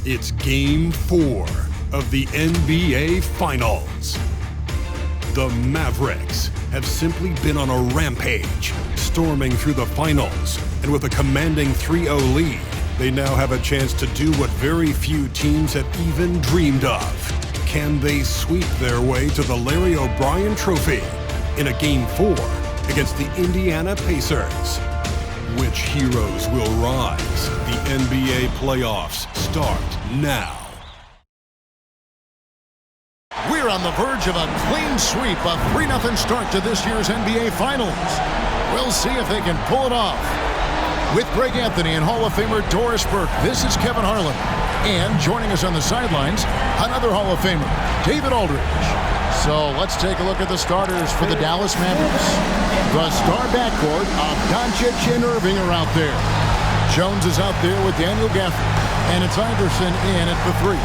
It's Game 4 of the NBA Finals. The Mavericks have simply been on a rampage, storming through the finals, and with a commanding 3-0 lead, they now have a chance to do what very few teams have even dreamed of. Can they sweep their way to the Larry O'Brien Trophy in a Game 4 against the Indiana Pacers? Which heroes will rise? The NBA playoffs start now. We're on the verge of a clean sweep, a 3-0 start to this year's NBA Finals. We'll see if they can pull it off. With Greg Anthony and Hall of Famer Doris Burke, this is Kevin Harlan. And joining us on the sidelines, another Hall of Famer, David Aldridge. So let's take a look at the starters for the Dallas Mavericks. The star backcourt of Doncic and Irving are out there. Jones is out there with Daniel Gafford, and it's Iverson in at the 3.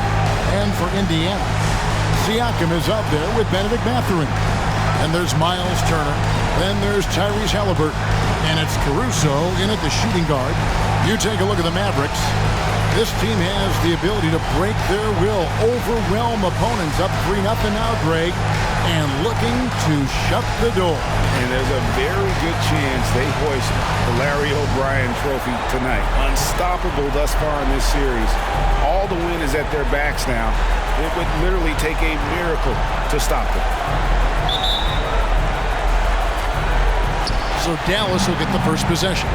And for Indiana, Siakam is out there with Benedict Mathurin. And there's Miles Turner. Then there's Tyrese Halliburton. And it's Caruso in at the shooting guard. You take a look at the Mavericks. This team has the ability to break their will, overwhelm opponents up 3-0 now, Greg, and looking to shut the door. And there's a very good chance they hoist the Larry O'Brien Trophy tonight. Unstoppable thus far in this series. All the wind is at their backs now. It would literally take a miracle to stop them. So Dallas will get the first possession.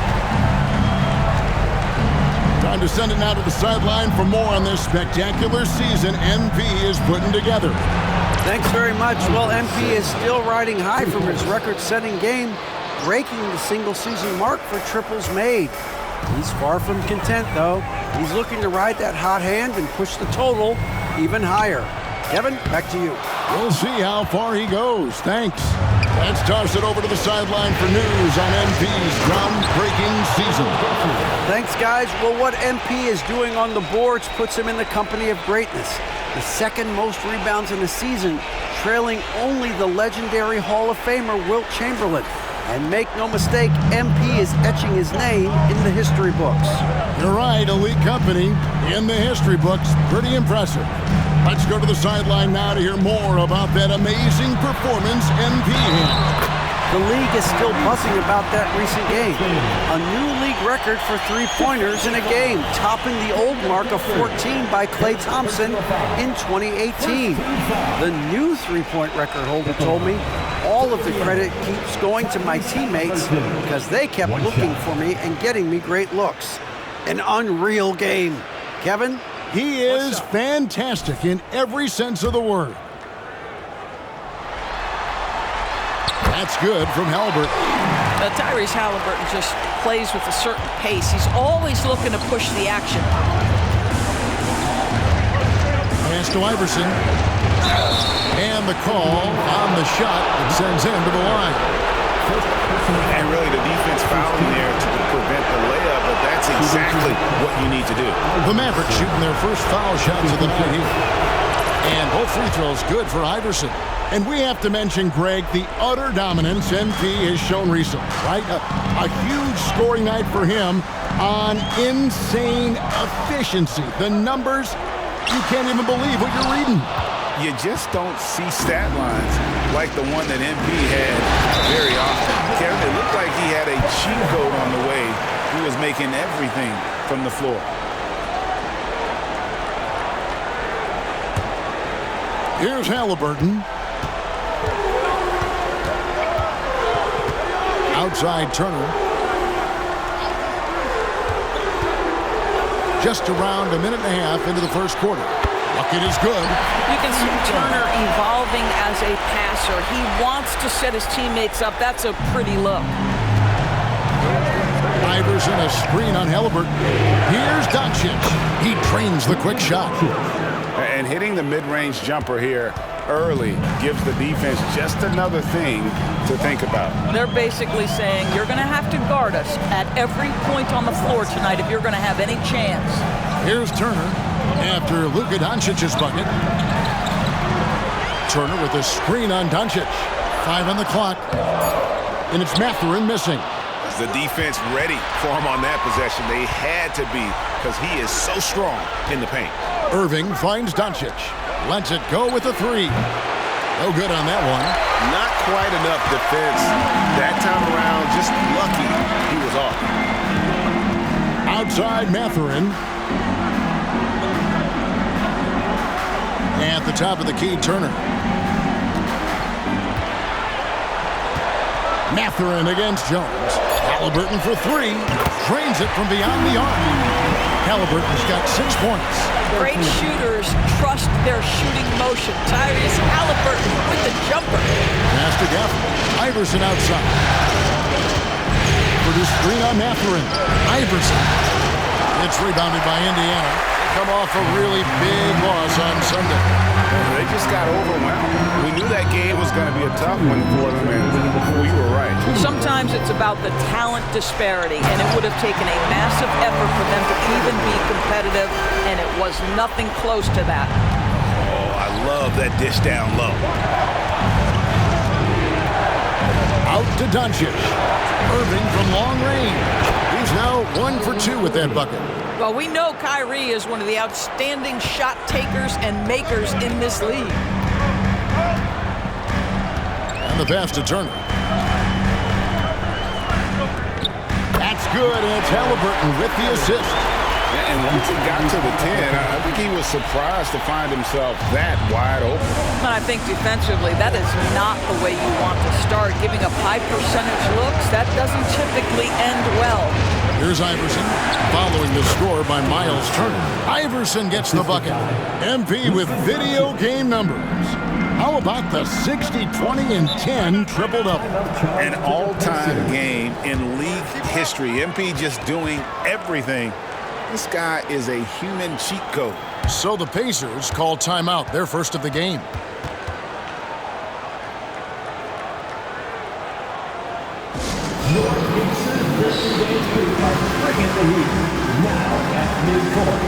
Time to send it now to the sideline for more on this spectacular season MP is putting together. Thanks very much. Well, MP is still riding high from his record-setting game, breaking the single-season mark for triples made. He's far from content, though. He's looking to ride that hot hand and push the total even higher. Kevin, back to you. We'll see how far he goes. Thanks. Let's toss it over to the sideline for news on MP's groundbreaking season. Thanks, guys. Well, what MP is doing on the boards puts him in the company of greatness. The second most rebounds in the season, trailing only the legendary Hall of Famer Wilt Chamberlain. And make no mistake, MP is etching his name in the history books. You're right, elite company in the history books. Pretty impressive. Let's go to the sideline now to hear more about that amazing performance MP had. The league is still buzzing about that recent game. A new league record for three-pointers in a game, topping the old mark of 14 by Klay Thompson in 2018. The new three-point record holder told me, all of the credit keeps going to my teammates because they kept looking for me and getting me great looks. An unreal game. Kevin? He is fantastic in every sense of the word. That's good from Halliburton. Tyrese Halliburton just plays with a certain pace. He's always looking to push the action. Pass to Iverson. And the call on the shot that sends him to the line. And really the defense fouling there to prevent the layup, but that's exactly what you need to do. The Mavericks shooting their first foul shots of the night here. And both free throws good for Iverson. And we have to mention, Greg, the utter dominance MP has shown recently, right? A huge scoring night for him on insane efficiency. The numbers, you can't even believe what you're reading. You just don't see stat lines like the one that MP had very often. Kevin, it looked like he had a cheat code on the way. He was making everything from the floor. Here's Halliburton. Outside Turner. Just around a minute and a half into the first quarter. Bucket is good. You can see Turner evolving as a passer. He wants to set his teammates up. That's a pretty look. Iverson, a screen on Halliburton. Here's Doncic. He trains the quick shot. And hitting the mid-range jumper here early gives the defense just another thing to think about. They're basically saying, you're going to have to guard us at every point on the floor tonight if you're going to have any chance. Here's Turner after Luka Doncic's bucket. Turner with a screen on Doncic. 5 on the clock. And it's Mathurin missing. Was the defense ready for him on that possession? They had to be, because he is so strong in the paint. Irving finds Doncic. Lets it go with a three. No good on that one. Not quite enough defense. That time around, just lucky he was off. Outside Mathurin. At the top of the key, Turner. Mathurin against Jones. Halliburton for three. Drains it from beyond the arc. Halliburton's got 6 points. Great shooters trust their shooting motion. Tyrese Halliburton with the jumper. Pass to Gafford. Iverson outside. For the screen on Mathurin. Iverson. It's rebounded by Indiana. Come off a really big loss on Sunday. They just got overwhelmed. We knew that game was going to be a tough one for them, and we were right. Sometimes it's about the talent disparity, and it would have taken a massive effort for them to even be competitive, and it was nothing close to that. Oh, I love that dish down low. Out to Doncic. Irving from long range. He's now 1 for 2 with that bucket. Well, we know Kyrie is one of the outstanding shot takers and makers in this league. And the pass to Turner. That's good, and it's Halliburton with the assist. And once he got to the 10, I think he was surprised to find himself that wide open. But I think defensively, that is not the way you want to start. Giving up high percentage looks, that doesn't typically end well. Here's Iverson, following the score by Miles Turner. Iverson gets the bucket. MP with video game numbers. How about the 60, 20, and 10 triple-double? An all-time game in league history. MP just doing everything. This guy is a human cheat code. So the Pacers call timeout, their first of the game. Bringing the heat now at midcourt.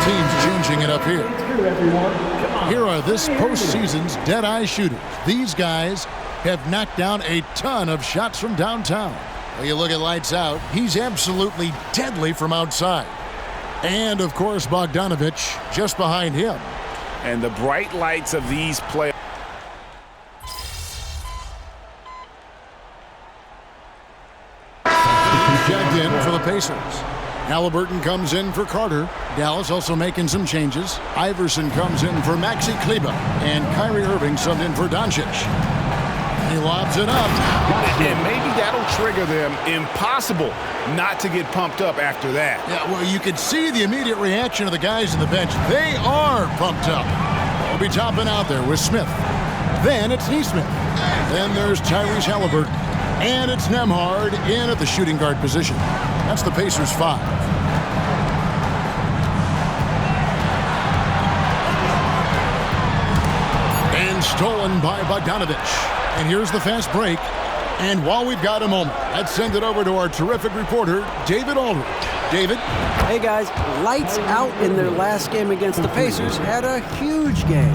Teams changing it up here. Here are this postseason's dead-eye shooters. These guys have knocked down a ton of shots from downtown. Well, you look at lights out, he's absolutely deadly from outside. And, of course, Bogdanović just behind him. And the bright lights of these players. Checked in for the Pacers. Halliburton comes in for Carter. Dallas also making some changes. Iverson comes in for Maxi Kleber. And Kyrie Irving subbed in for Doncic. He lobs it up. And maybe that'll trigger them. Impossible not to get pumped up after that. Yeah, well, you could see the immediate reaction of the guys on the bench. They are pumped up. They'll be topping out there with Smith. Then it's Neesmith. Then there's Tyrese Halliburton. And it's Nembhard in at the shooting guard position. That's the Pacers' 5. And stolen by Bogdanović. And here's the fast break. And while we've got a moment, let's send it over to our terrific reporter, David Aldridge. David? Hey guys, lights out in their last game against the Pacers had a huge game.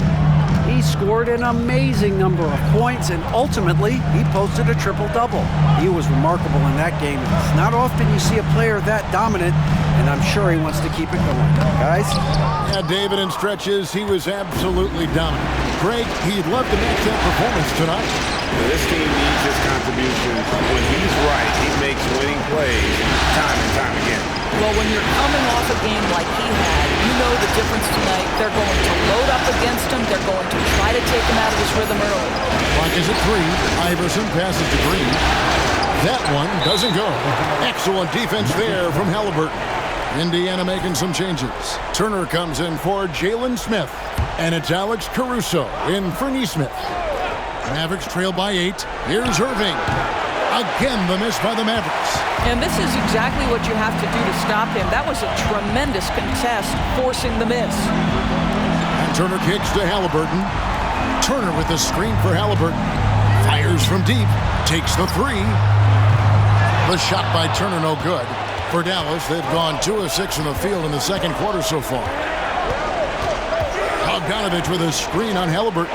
He scored an amazing number of points, and ultimately, he posted a triple-double. He was remarkable in that game. It's not often you see a player that dominant, and I'm sure he wants to keep it going. Guys? Yeah, David, in stretches, he was absolutely dominant. Greg, he'd love to match that performance tonight. This team needs his contribution. When he's right, he makes winning plays time and time again. Well, when you're coming off a game like he had, you know the difference tonight. They're going to load up against him. They're going to try to take him out of his rhythm early. Clock is at 3. Iverson passes to Green. That one doesn't go. Excellent defense there from Halliburton. Indiana making some changes. Turner comes in for Jalen Smith. And it's Alex Caruso in for Neesmith. Mavericks trail by 8. Here's Irving. Again, the miss by the Mavericks. And this is exactly what you have to do to stop him. That was a tremendous contest, forcing the miss. And Turner kicks to Halliburton. Turner with the screen for Halliburton. Fires from deep. Takes the three. The shot by Turner no good. For Dallas, they've gone 2 of 6 in the field in the second quarter so far. Bogdanovich with a screen on Halliburton.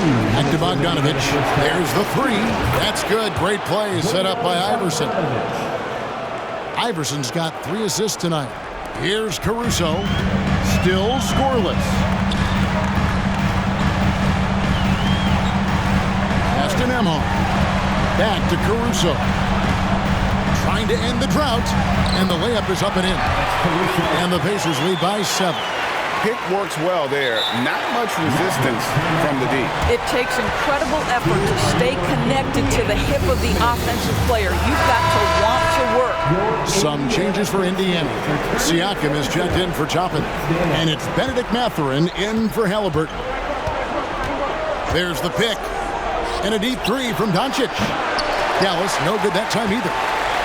Back to Bogdanovich. There's the three. That's good. Great play set up by Iverson. Iverson's got 3 assists tonight. Here's Caruso. Still scoreless. Pass to Nembhard. Back to Caruso. Trying to end the drought. And the layup is up and in. And the Pacers lead by 7. Pick works well there. Not much resistance from the D. It takes incredible effort to stay connected to the hip of the offensive player. You've got to want to work. Some changes for Indiana. Siakam is checked in for Toppin. And it's Benedict Mathurin in for Halliburton. There's the pick. And a deep three from Doncic. Dallas, no good that time either.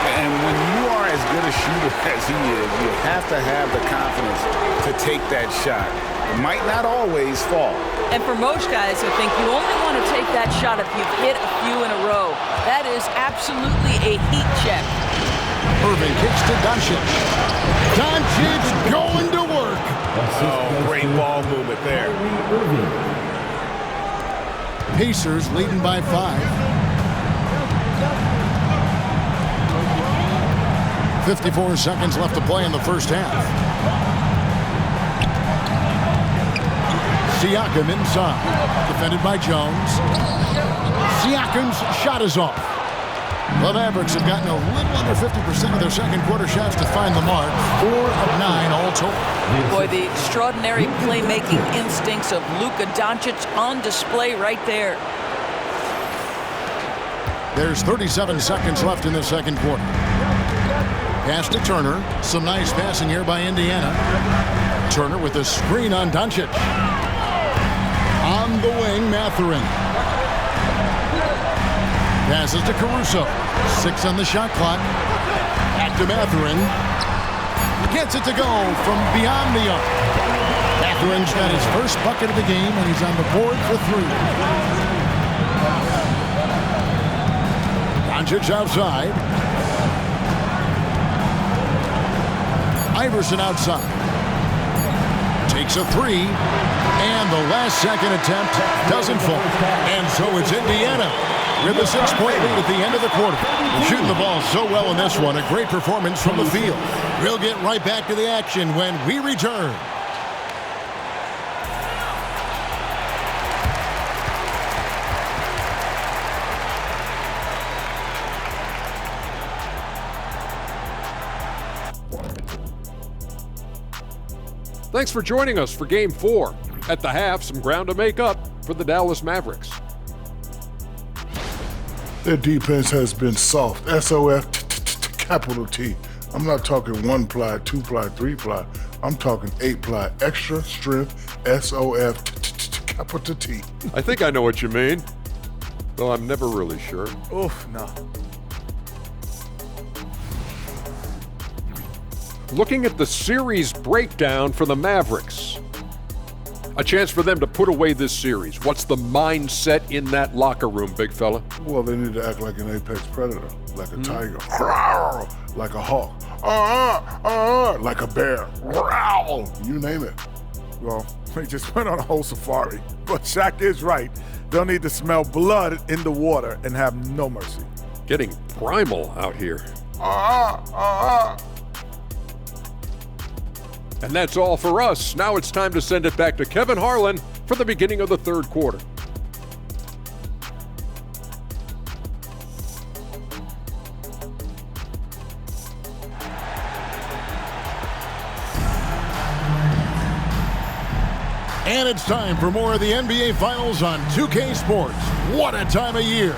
And when you are as good a shooter as he is, you have to have the confidence to take that shot. It might not always fall. And for most guys, I think you only want to take that shot if you've hit a few in a row. That is absolutely a heat check. Irving kicks to Doncic. Doncic going to work. Oh, great ball movement there. Pacers leading by 5. 54 seconds left to play in the first half. Siakam inside. Defended by Jones. Siakam's shot is off. The Mavericks have gotten a little under 50% of their second quarter shots to find the mark. 4 of 9 all told. Boy, the extraordinary playmaking instincts of Luka Doncic on display right there. There's 37 seconds left in the second quarter. Pass to Turner. Some nice passing here by Indiana. Turner with a screen on Doncic. On the wing, Mathurin. Passes to Caruso. 6 on the shot clock. Back to Mathurin. Gets it to go from beyond the arc. Mathurin's got his first bucket of the game, and he's on the board for 3. Doncic outside. Iverson outside. Takes a 3. And the last second attempt doesn't fall. And so it's Indiana with a 6-point lead at the end of the quarter. Shooting the ball so well in this one. A great performance from the field. We'll get right back to the action when we return. Thanks for joining us for Game 4. At the half, some ground to make up for the Dallas Mavericks. Their defense has been soft. S-O-F, capital T. I'm not talking 1-ply, 2-ply, 3-ply. I'm talking 8-ply. Extra strength, S-O-F, capital T. I think I know what you mean, though I'm never really sure. Oof, no. Looking at the series breakdown for the Mavericks. A chance for them to put away this series. What's the mindset in that locker room, big fella? Well, they need to act like an apex predator, like a tiger, like a hawk, like a bear, you name it. Well, they just went on a whole safari. But Shaq is right. They'll need to smell blood in the water and have no mercy. Getting primal out here. And that's all for us. Now it's time to send it back to Kevin Harlan for the beginning of the third quarter. And it's time for more of the NBA Finals on 2K Sports. What a time of year.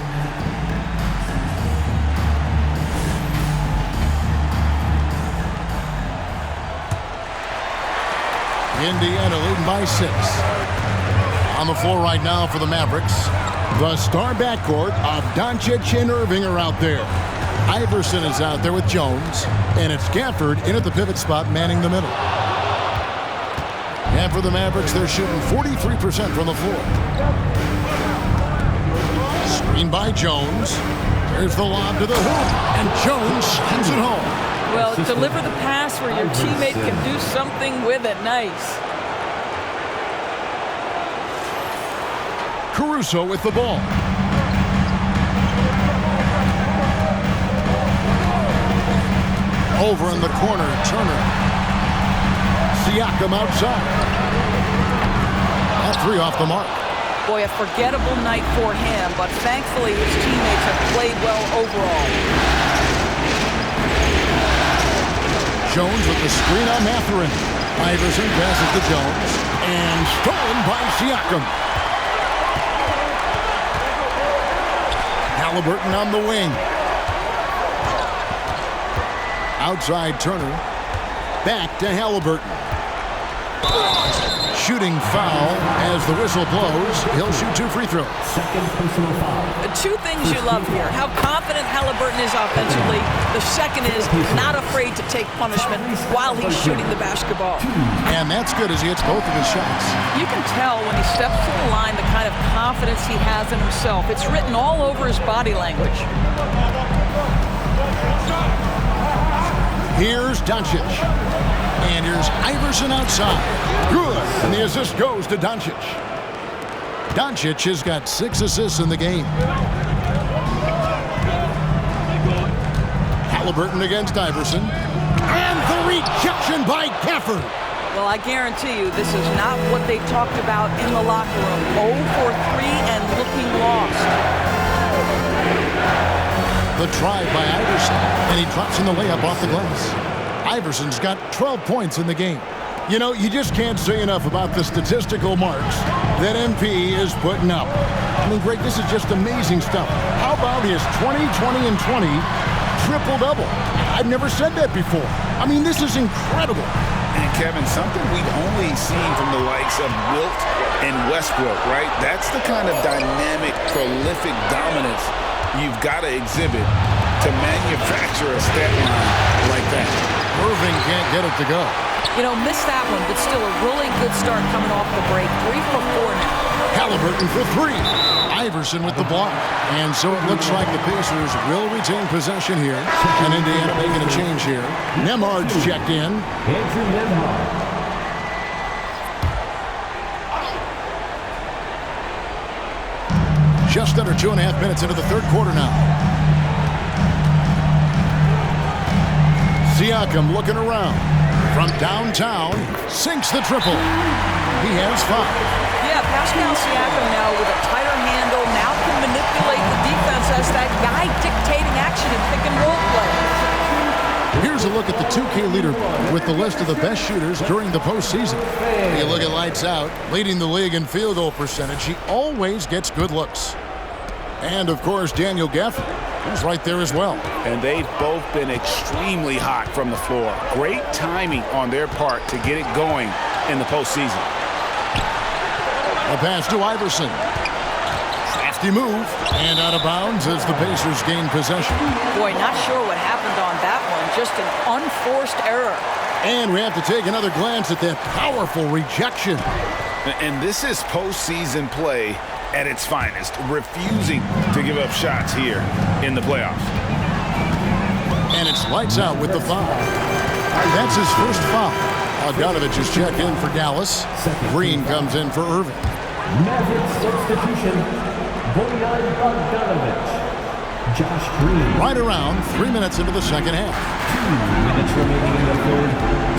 Indiana leading by 6. On the floor right now for the Mavericks, the star backcourt of Doncic and Irving are out there. Iverson is out there with Jones, and it's Gafford in at the pivot spot, manning the middle. And for the Mavericks, they're shooting 43% from the floor. Screen by Jones. Here's the lob to the hoop, and Jones sends it home. Well, deliver the pass where your teammate can do something with it. Nice. Caruso with the ball. Over in the corner, Turner. Siakam outside. That three off the mark. Boy, a forgettable night for him, but thankfully his teammates have played well overall. Jones with the screen on Mathurin. Iverson passes to Jones, and stolen by Siakam. Halliburton on the wing. Outside Turner. Back to Halliburton. Shooting foul as the whistle blows. He'll shoot 2 free throws. Second personal foul. The two things you love here, how confident Halliburton is offensively. The second is not afraid to take punishment while he's shooting the basketball. And that's good as he hits both of his shots. You can tell when he steps to the line the kind of confidence he has in himself. It's written all over his body language. Here's Doncic. And here's Iverson outside. Good. And the assist goes to Doncic. Doncic has got 6 assists in the game. Halliburton against Iverson. And the rejection by Gafford. Well, I guarantee you this is not what they talked about in the locker room. 0 for 3 and looking lost. The try by Iverson, and he drops in the layup off the glass. Iverson's got 12 points in the game. You know, you just can't say enough about the statistical marks that MP is putting up. I mean, Greg, this is just amazing stuff. How about his 20, 20, and 20 triple-double? I've never said that before. I mean, this is incredible. And Kevin, something we've only seen from the likes of Wilt and Westbrook, right? That's the kind of dynamic, prolific dominance you've got to exhibit to manufacture a stat line like that. Irving can't get it to go. You know, missed that one, but still a really good start coming off the break. 3 for 4 now. Halliburton for 3. Iverson with the block. And so it looks like the Pacers will retain possession here. And Indiana making a change here. Nembhard's checked in. Andrew Nembhard. Just under 2.5 minutes into the third quarter now. Siakam looking around. From downtown, sinks the triple. He has 5. Yeah, Pascal Siakam now with a tighter handle, now can manipulate the defense as that guy dictating action and pick and roll play. Here's a look at the 2K leaderboard with the list of the best shooters during the postseason. You look at Lights Out, leading the league in field goal percentage. He always gets good looks. And, of course, Daniel Gafford, who's right there as well. And they've both been extremely hot from the floor. Great timing on their part to get it going in the postseason. A pass to Iverson. Crafty move. And out of bounds as the Pacers gain possession. Boy, not sure what happened on that one. Just an unforced error. And we have to take another glance at that powerful rejection. And this is postseason play at its finest, refusing to give up shots here in the playoffs. And it's Lights Out with the foul. That's his first foul. Bogdanovich is checked in for Dallas. Green comes in for Irving. Mavericks substitution. Bojan Bogdanovich. Josh Green. Right around 3 minutes into the second half. 2 minutes remaining in the third.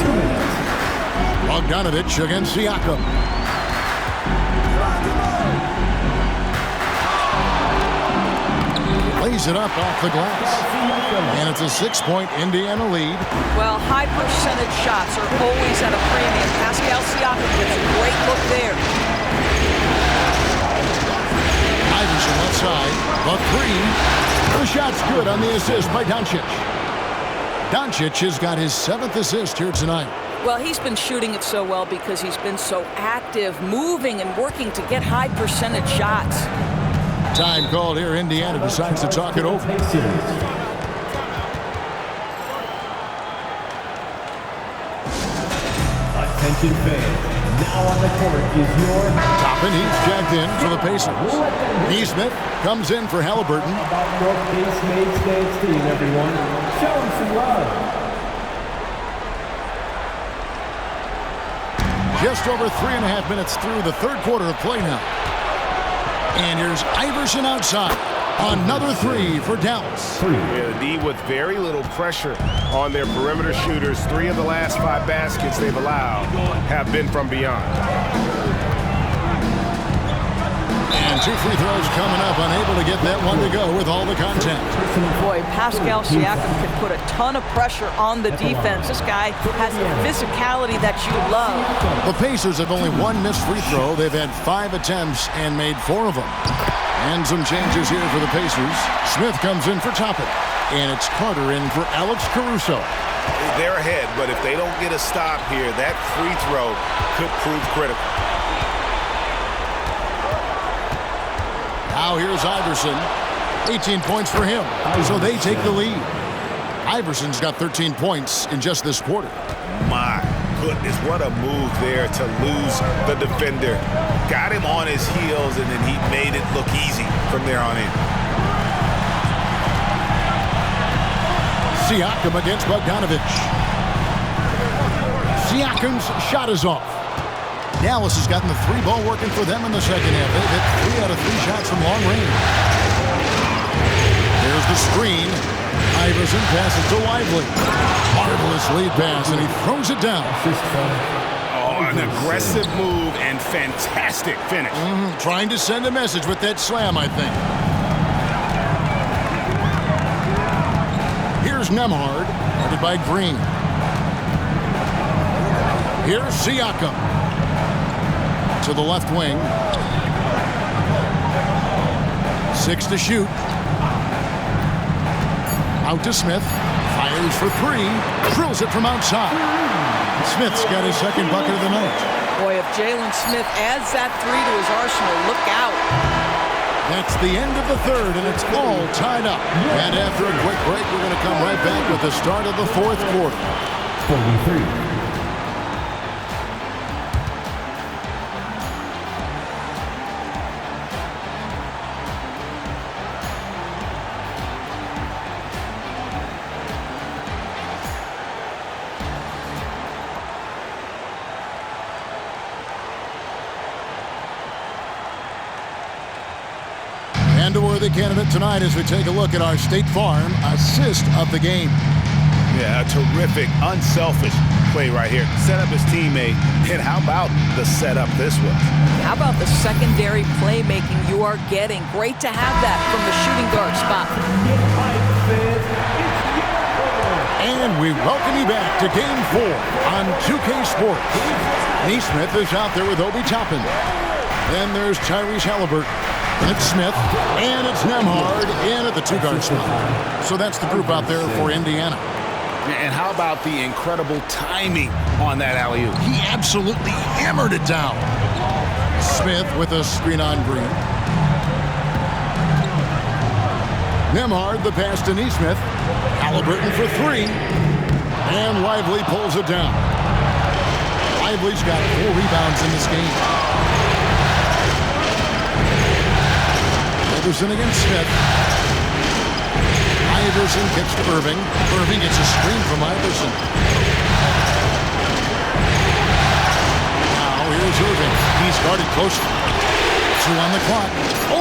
2 minutes. Bogdanovich against Siakam. Lays it up off the glass. And it's a 6-point Indiana lead. Well, high percentage shots are always at a premium. Pascal Siakam gets a great look there. Iverson left side. The 3. The shot's good on the assist by Doncic. Doncic has got his 7th assist here tonight. Well, he's been shooting it so well because he's been so active, moving and working to get high percentage shots. Time called here. Indiana decides to talk it over. Attention fans. Now on the court is your Toppin, he's checked in for the Pacers. Neesmith comes in for Halliburton. about North Case Made Stands team, everyone. Show them some love. Just over 3.5 minutes through the third quarter of play now. And here's Iverson outside. Another three for Dallas. Yeah, the D with very little pressure on their perimeter shooters. 3 of the last 5 baskets they've allowed have been from beyond. And 2 free throws coming up. Unable to get that one to go with all the contact. Boy, Pascal Siakam can put a ton of pressure on the defense. This guy has the physicality that you love. The Pacers have only 1 missed free throw. They've had 5 attempts and made 4 of them. And some changes here for the Pacers. Smith comes in for Toppin. And it's Carter in for Alex Caruso. They're ahead, but if they don't get a stop here, that free throw could prove critical. Now here's Iverson. 18 points for him. So they take the lead. Iverson's got 13 points in just this quarter. My goodness, what a move there to lose the defender. Got him on his heels, and then he made it look easy from there on in. Siakam against Bogdanovic. Siakam's shot is off. Dallas has gotten the 3 ball working for them in the second half. They've hit 3 out of 3 shots from long range. There's the screen. Iverson passes to Lively. Marvelous lead pass, and he throws it down. Oh, an aggressive move and fantastic finish. Trying to send a message with that slam, I think. Here's Nembhard, guarded by Green. Here's Siakam. To the left wing. 6 to shoot. Out to Smith. Fires for 3. Drills it from outside. Smith's got his second bucket of the night. Boy, if Jalen Smith adds that 3 to his arsenal, look out. That's the end of the third, and it's all tied up. And after a quick break, we're going to come right back with the start of the fourth quarter. 43. And a worthy candidate tonight as we take a look at our State Farm assist of the game. Yeah, a terrific, unselfish play right here. Set up his teammate, and how about the setup this was? How about the secondary playmaking you are getting? Great to have that from the shooting guard spot. And we welcome you back to Game 4 on 2K Sports. Neesmith is out there with Obi Toppin. Then there's Tyrese Halliburton. And it's Smith, and it's Nembhard in at the 2-guard spot. So that's the group out there for Indiana. And how about the incredible timing on that alley-oop? He absolutely hammered it down. Smith with a screen on Green. Nembhard, the pass to Neesmith. Halliburton for 3. And Lively pulls it down. Lively's got 4 rebounds in this game. Iverson against Smith. Iverson gets to Irving. Irving gets a screen from Iverson. Now here's Irving. He's guarded closely. 2 on the clock.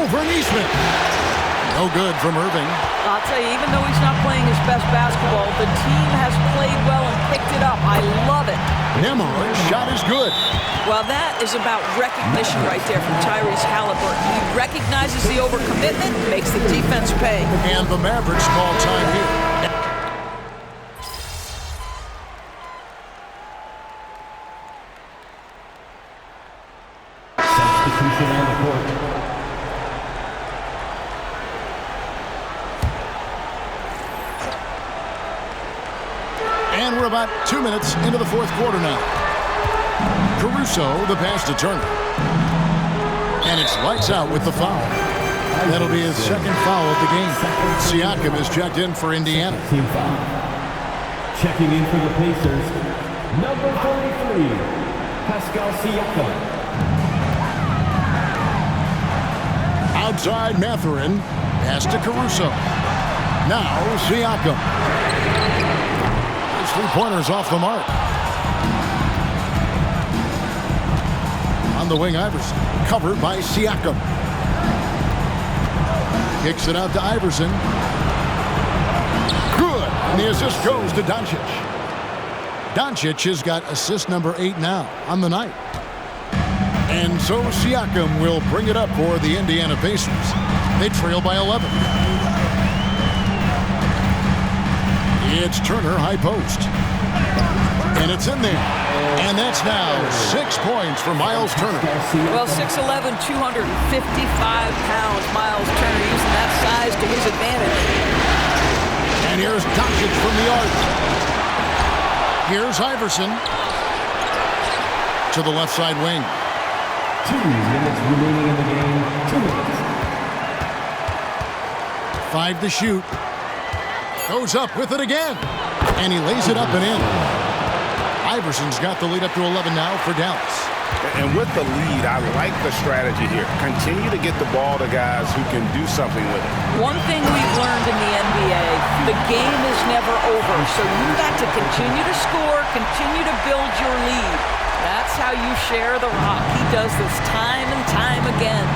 Over Neesmith. No good from Irving. I'll tell you, even though he's not playing his best basketball, the team has played well and picked it up. I love it. Nembhard's shot is good. Well, that is about recognition right there from Tyrese Halliburton. He recognizes the overcommitment, makes the defense pay. And the Mavericks call time here. Substitution on the court. And we're about 2 minutes into the fourth quarter now. Caruso, the pass to Turner. And it's lights out with the foul. That'll be his second foul of the game. Siakam is checked in for Indiana. Team foul. Checking in for the Pacers, number 43, Pascal Siakam. Outside Mathurin. Pass to Caruso. Now Siakam. His three-pointers off the mark. On the wing, Iverson. Covered by Siakam. Kicks it out to Iverson. Good. And the assist goes to Doncic. Doncic has got assist number 8 now on the night. And so Siakam will bring it up for the Indiana Pacers. They trail by 11. It's Turner, high post. And it's in there. And that's now 6 points for Miles Turner. Well, 6'11", 255 pounds. Miles Turner using that size to his advantage. And here's Doncic from the arc. Here's Iverson. To the left side wing. 2 minutes remaining in the game. 2 minutes. 5 to shoot. Goes up with it again. And he lays it up and in. Iverson's got the lead up to 11 now for Dallas. And with the lead, I like the strategy here. Continue to get the ball to guys who can do something with it. One thing we've learned in the NBA, the game is never over. So you've got to continue to score, continue to build your lead. That's how you share the rock. He does this time and time again.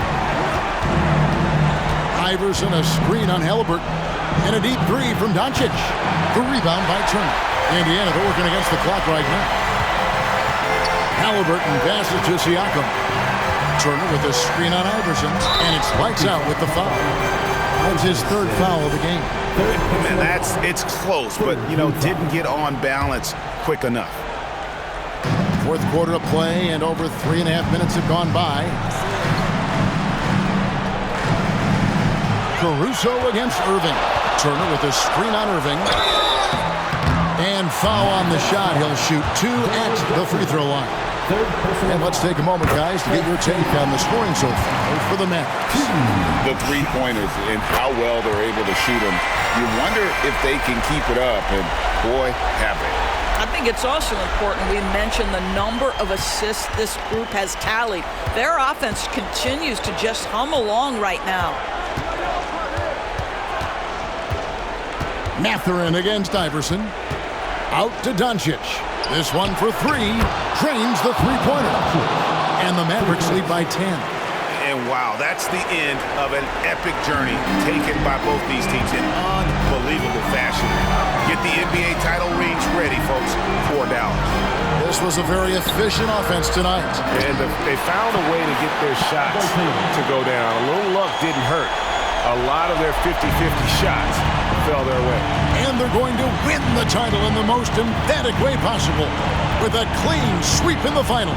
Iverson, a screen on Haliburton. And a deep three from Doncic. The rebound by Turner. Indiana, they're working against the clock right now. Haliburton passes to Siakam. Turner with a screen on Iverson. And it's lights out with the foul. That's his third foul of the game. And it's close, but, didn't get on balance quick enough. Fourth quarter of play, and over 3.5 minutes have gone by. Caruso against Irving. Turner with a screen on Irving. And foul on the shot. He'll shoot 2 at the free throw line. And let's take a moment, guys, to get your take on the scoring so far for the Mavericks. The three-pointers and how well they're able to shoot them. You wonder if they can keep it up, and boy, have they. I think it's also important we mention the number of assists this group has tallied. Their offense continues to just hum along right now. Mathurin against Iverson. Out to Doncic. This one for 3. Drains the three-pointer. And the Mavericks lead by 10. And wow, that's the end of an epic journey taken by both these teams in unbelievable fashion. Get the NBA title rings ready, folks, for Dallas. This was a very efficient offense tonight. And they found a way to get their shots to go down. A little luck didn't hurt. A lot of their 50-50 shots fell their way. And they're going to win the title in the most emphatic way possible with a clean sweep in the finals.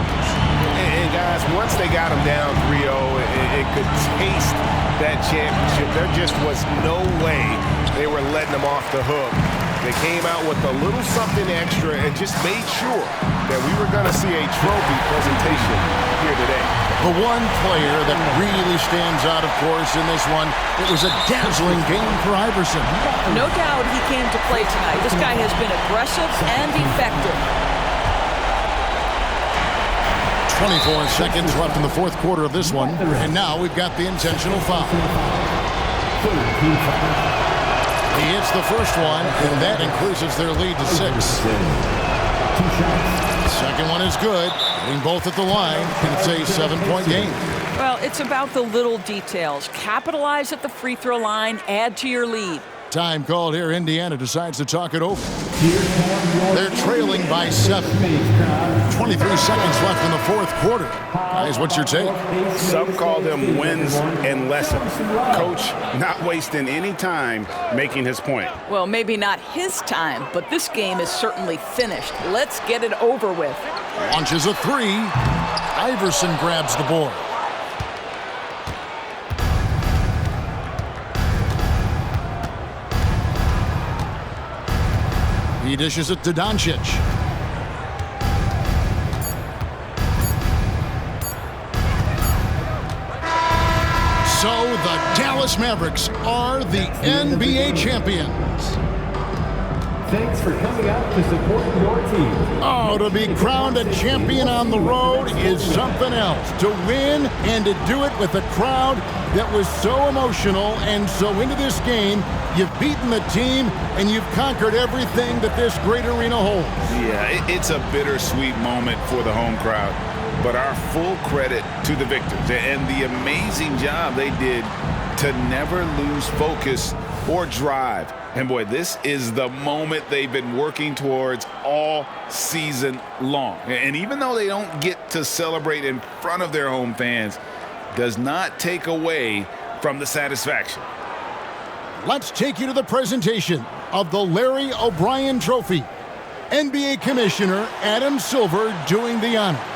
And guys, once they got them down 3-0, it could taste that championship. There just was no way they were letting them off the hook. They came out with a little something extra and just made sure that we were going to see a trophy presentation here today. The one player that really stands out, of course, in this one, it was a dazzling game for Iverson. No doubt he came to play tonight. This guy has been aggressive and effective. 24 seconds left in the fourth quarter of this one, and now we've got the intentional foul. He hits the first one, and that increases their lead to 6. Second one is good, hitting both at the line, and it's a 7-point game. Well, it's about the little details. Capitalize at the free throw line, add to your lead. Time called here. Indiana decides to talk it over. They're trailing by 7. 23 seconds left in the fourth quarter. Guys, what's your take? Some call them wins and lessons. Coach not wasting any time making his point. Well, maybe not his time, but this game is certainly finished. Let's get it over with. Launches a 3. Iverson grabs the board. He dishes it to Doncic. So the Dallas Mavericks are the NBA champions. Thanks for coming out to support your team. Oh, to be crowned a champion on the road is something else. To win and to do it with a crowd that was so emotional and so into this game, you've beaten the team and you've conquered everything that this great arena holds. Yeah, it's a bittersweet moment for the home crowd, but our full credit to the victors and the amazing job they did to never lose focus or drive. And boy, this is the moment they've been working towards all season long. And even though they don't get to celebrate in front of their home fans, does not take away from the satisfaction. Let's take you to the presentation of the Larry O'Brien Trophy. NBA Commissioner Adam Silver doing the honors.